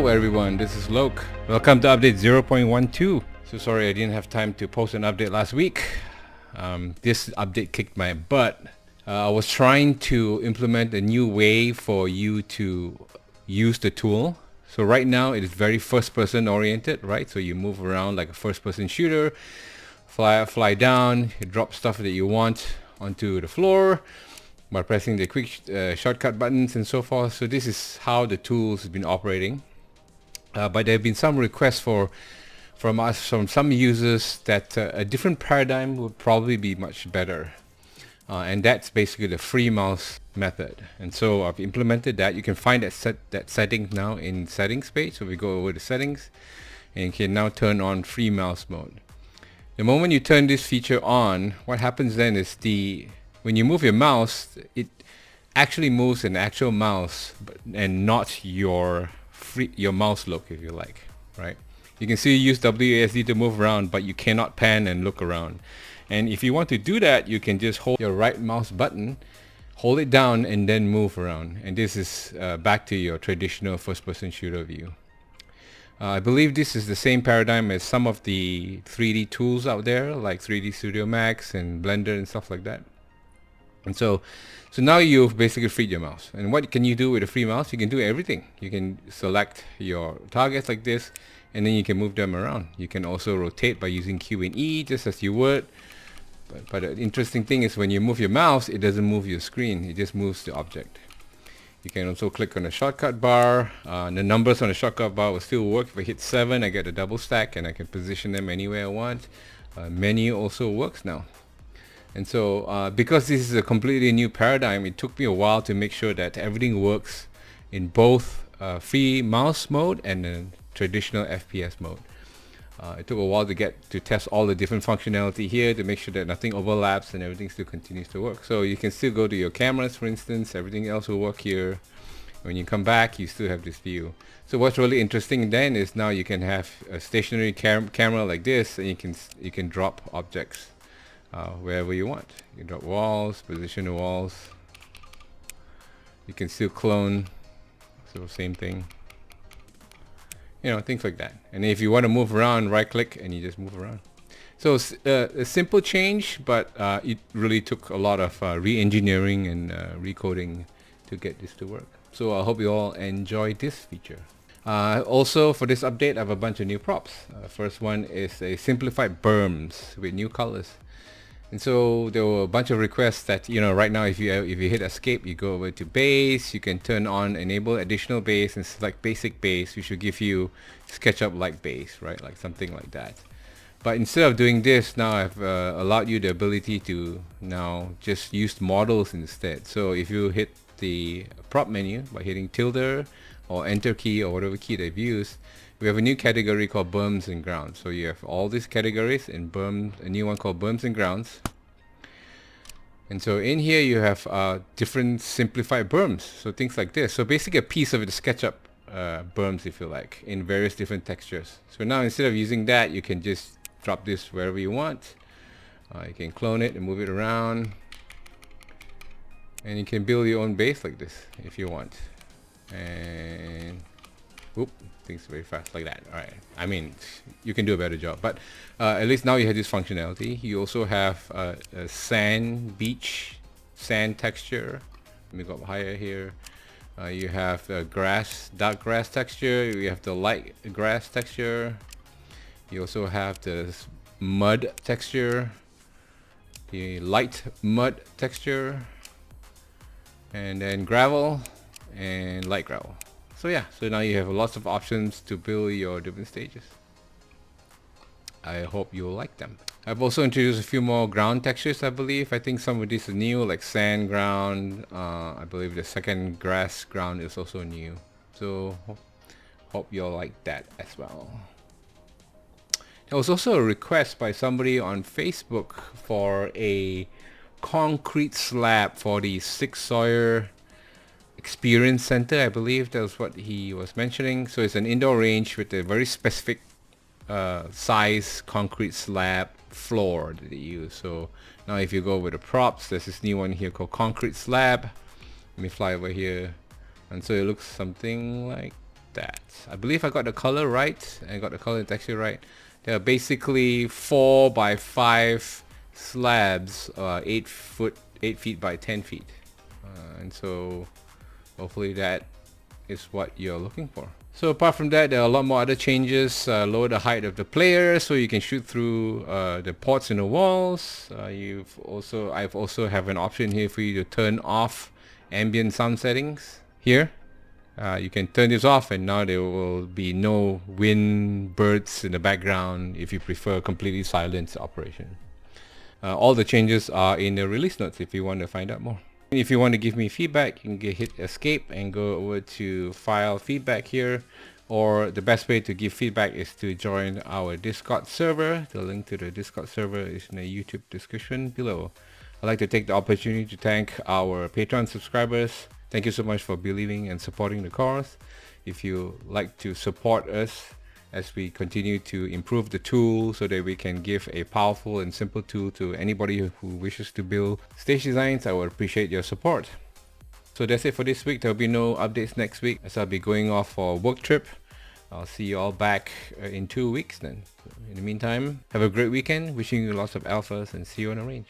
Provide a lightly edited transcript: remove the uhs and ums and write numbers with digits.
Hello everyone, this is Lok. Welcome to update 0.12. So sorry I didn't have time to post an update last week. This update kicked my butt. I was trying to implement a new way for you to use the tool. So right now it is very first person oriented, right? So you move around like a first person shooter, fly down, you drop stuff that you want onto the floor by pressing the quick shortcut buttons and so forth. So this is how the tools have been operating. But there have been some requests from some users that a different paradigm would probably be much better. And that's basically the free mouse method. And so I've implemented that. You can find that setting now in settings page. So we go over to settings and you can now turn on free mouse mode. The moment you turn this feature on, what happens then is when you move your mouse, it actually moves an actual mouse and not your mouse look, if you like, right? You can still use WASD to move around, but you cannot pan and look around. And if you want to do that, you can just hold your right mouse button, hold it down, and then move around. And this is back to your traditional first-person shooter view. I believe this is the same paradigm as some of the 3D tools out there, like 3D Studio Max and Blender and stuff like that. And so now you've basically freed your mouse. And what can you do with a free mouse? You can do everything. You can select your targets like this, and then you can move them around. You can also rotate by using Q and E, just as you would. But the interesting thing is when you move your mouse, it doesn't move your screen. It just moves the object. You can also click on the shortcut bar. The numbers on the shortcut bar will still work. If I hit 7, I get a double stack, and I can position them anywhere I want. Menu also works now. And so because this is a completely new paradigm, it took me a while to make sure that everything works in both free mouse mode and traditional FPS mode. It took a while to test all the different functionality here to make sure that nothing overlaps and everything still continues to work. So you can still go to your cameras, for instance. Everything else will work here. When you come back, you still have this view. So what's really interesting then is now you can have a stationary camera like this, and you can drop objects wherever you want. You can drop walls, position the walls. You can still clone, so same thing. You know, things like that. And if you want to move around, right click and you just move around. So a simple change, but it really took a lot of re-engineering and recoding to get this to work. So I hope you all enjoy this feature. Also for this update, I have a bunch of new props. First one is a simplified berms with new colors. And so there were a bunch of requests that, you know, right now if you hit escape, you go over to base, you can turn on enable additional base and select basic base, which will give you SketchUp like base, right? Like something like that. But instead of doing this, now I've allowed you the ability to now just use models instead. So if you hit the prop menu by hitting tilde or enter key or whatever key they've used, we have a new category called Berms and Grounds. So you have all these categories in Berms, a new one called Berms and Grounds. And so in here you have different simplified berms. So things like this. So basically a piece of the SketchUp berms, if you like, in various different textures. So now instead of using that, you can just drop this wherever you want. You can clone it and move it around. And you can build your own base like this if you want. And whoop, things very fast like that. All right. I mean, you can do a better job, but at least now you have this functionality. You also have a sand texture. Let me go up higher here. You have the dark grass texture. You have the light grass texture. You also have the mud texture, the light mud texture, and then gravel and light gravel. So yeah, so now you have lots of options to build your different stages. I hope you'll like them. I've also introduced a few more ground textures, I believe. I think some of these are new, like sand ground. I believe the second grass ground is also new. So hope you'll like that as well. There was also a request by somebody on Facebook for a concrete slab for the Six Sawyer Experience Center. I believe that was what he was mentioning. So it's an indoor range with a very specific size concrete slab floor that they use. So now if you go over the props, there's this new one here called concrete slab. Let me fly over here. And so it looks something like that. I believe I got the color right and got the color and texture right. There are basically 4 by 5 slabs, 8 feet by 10 feet. And so hopefully that is what you're looking for. So apart from that, there are a lot more other changes. Lower the height of the player so you can shoot through the ports in the walls. I've also have an option here for you to turn off ambient sound settings here. You can turn this off and now there will be no wind, birds in the background if you prefer completely silent operation. All the changes are in the release notes if you want to find out more. If you want to give me feedback, you can hit escape and go over to file feedback here, or the best way to give feedback is to join our Discord server. The link to the Discord server is in the YouTube description below. I'd like to take the opportunity to thank our Patreon subscribers. Thank you so much for believing and supporting the cause. If you like to support us as we continue to improve the tool so that we can give a powerful and simple tool to anybody who wishes to build stage designs, I would appreciate your support. So that's it for this week. There will be no updates next week as I'll be going off for a work trip. I'll see you all back in 2 weeks then. In the meantime, have a great weekend. Wishing you lots of alphas and see you on the range.